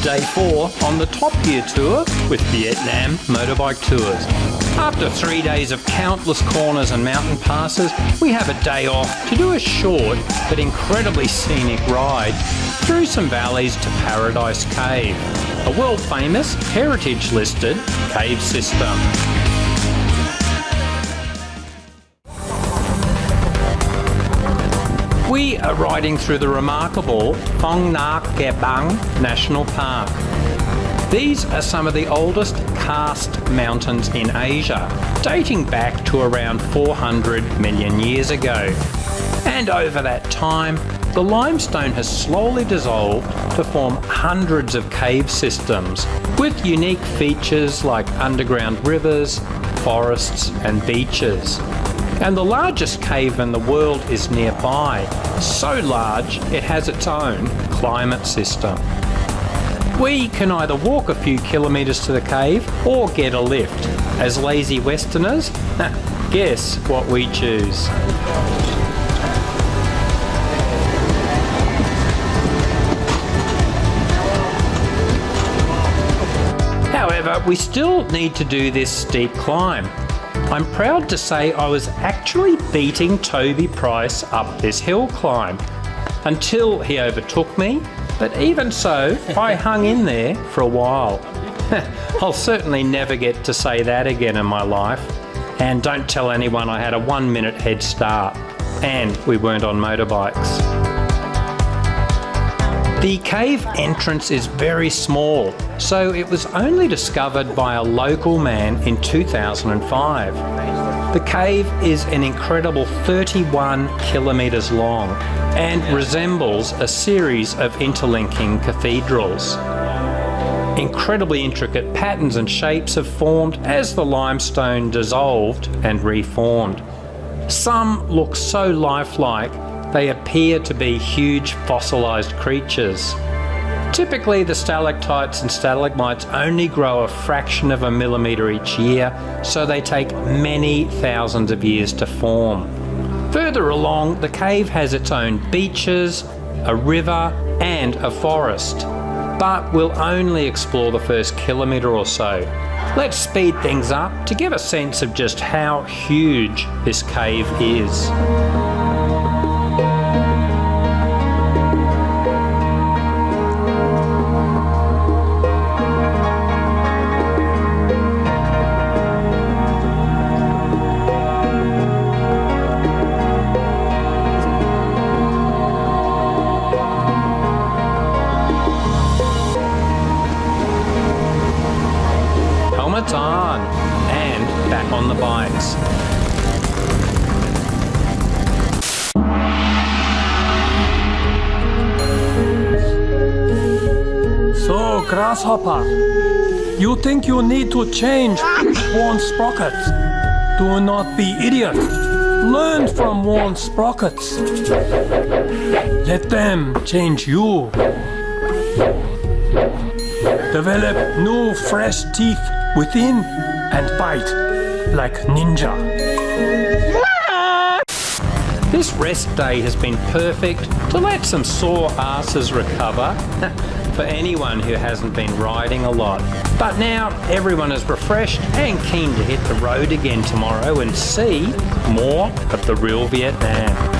Day 4 on the Top Gear Tour with Vietnam Motorbike Tours. After 3 days of countless corners and mountain passes, we have a day off to do a short but incredibly scenic ride through some valleys to Paradise Cave, a world famous heritage listed cave system. We are riding through the remarkable Phong Nha Ke Bang National Park. These are some of the oldest karst mountains in Asia, dating back to around 400 million years ago. And over that time, the limestone has slowly dissolved to form hundreds of cave systems with unique features like underground rivers, forests and beaches. And the largest cave in the world is nearby, so large it has its own climate system. We can either walk a few kilometres to the cave or get a lift. As lazy Westerners, guess what we choose. However, we still need to do this steep climb. I'm proud to say I was actually beating Toby Price up this hill climb until he overtook me, but even so, I hung in there for a while. I'll certainly never get to say that again in my life. And don't tell anyone I had a 1-minute head start, and we weren't on motorbikes. The cave entrance is very small, so it was only discovered by a local man in 2005. The cave is an incredible 31 kilometres long and resembles a series of interlinking cathedrals. Incredibly intricate patterns and shapes have formed as the limestone dissolved and reformed. Some look so lifelike they appear to be huge fossilised creatures. Typically, the stalactites and stalagmites only grow a fraction of a millimetre each year, so they take many thousands of years to form. Further along, the cave has its own beaches, a river and a forest, but we'll only explore the first kilometre or so. Let's speed things up to give a sense of just how huge this cave is. Helmets on and back on the bikes. So, Grasshopper, you think you need to change worn sprockets? Do not be idiot. Learn from worn sprockets. Let them change you. Develop new fresh teeth within and bite like ninja. This rest day has been perfect to let some sore asses recover for anyone who hasn't been riding a lot. But now everyone is refreshed and keen to hit the road again tomorrow and see more of the real Vietnam.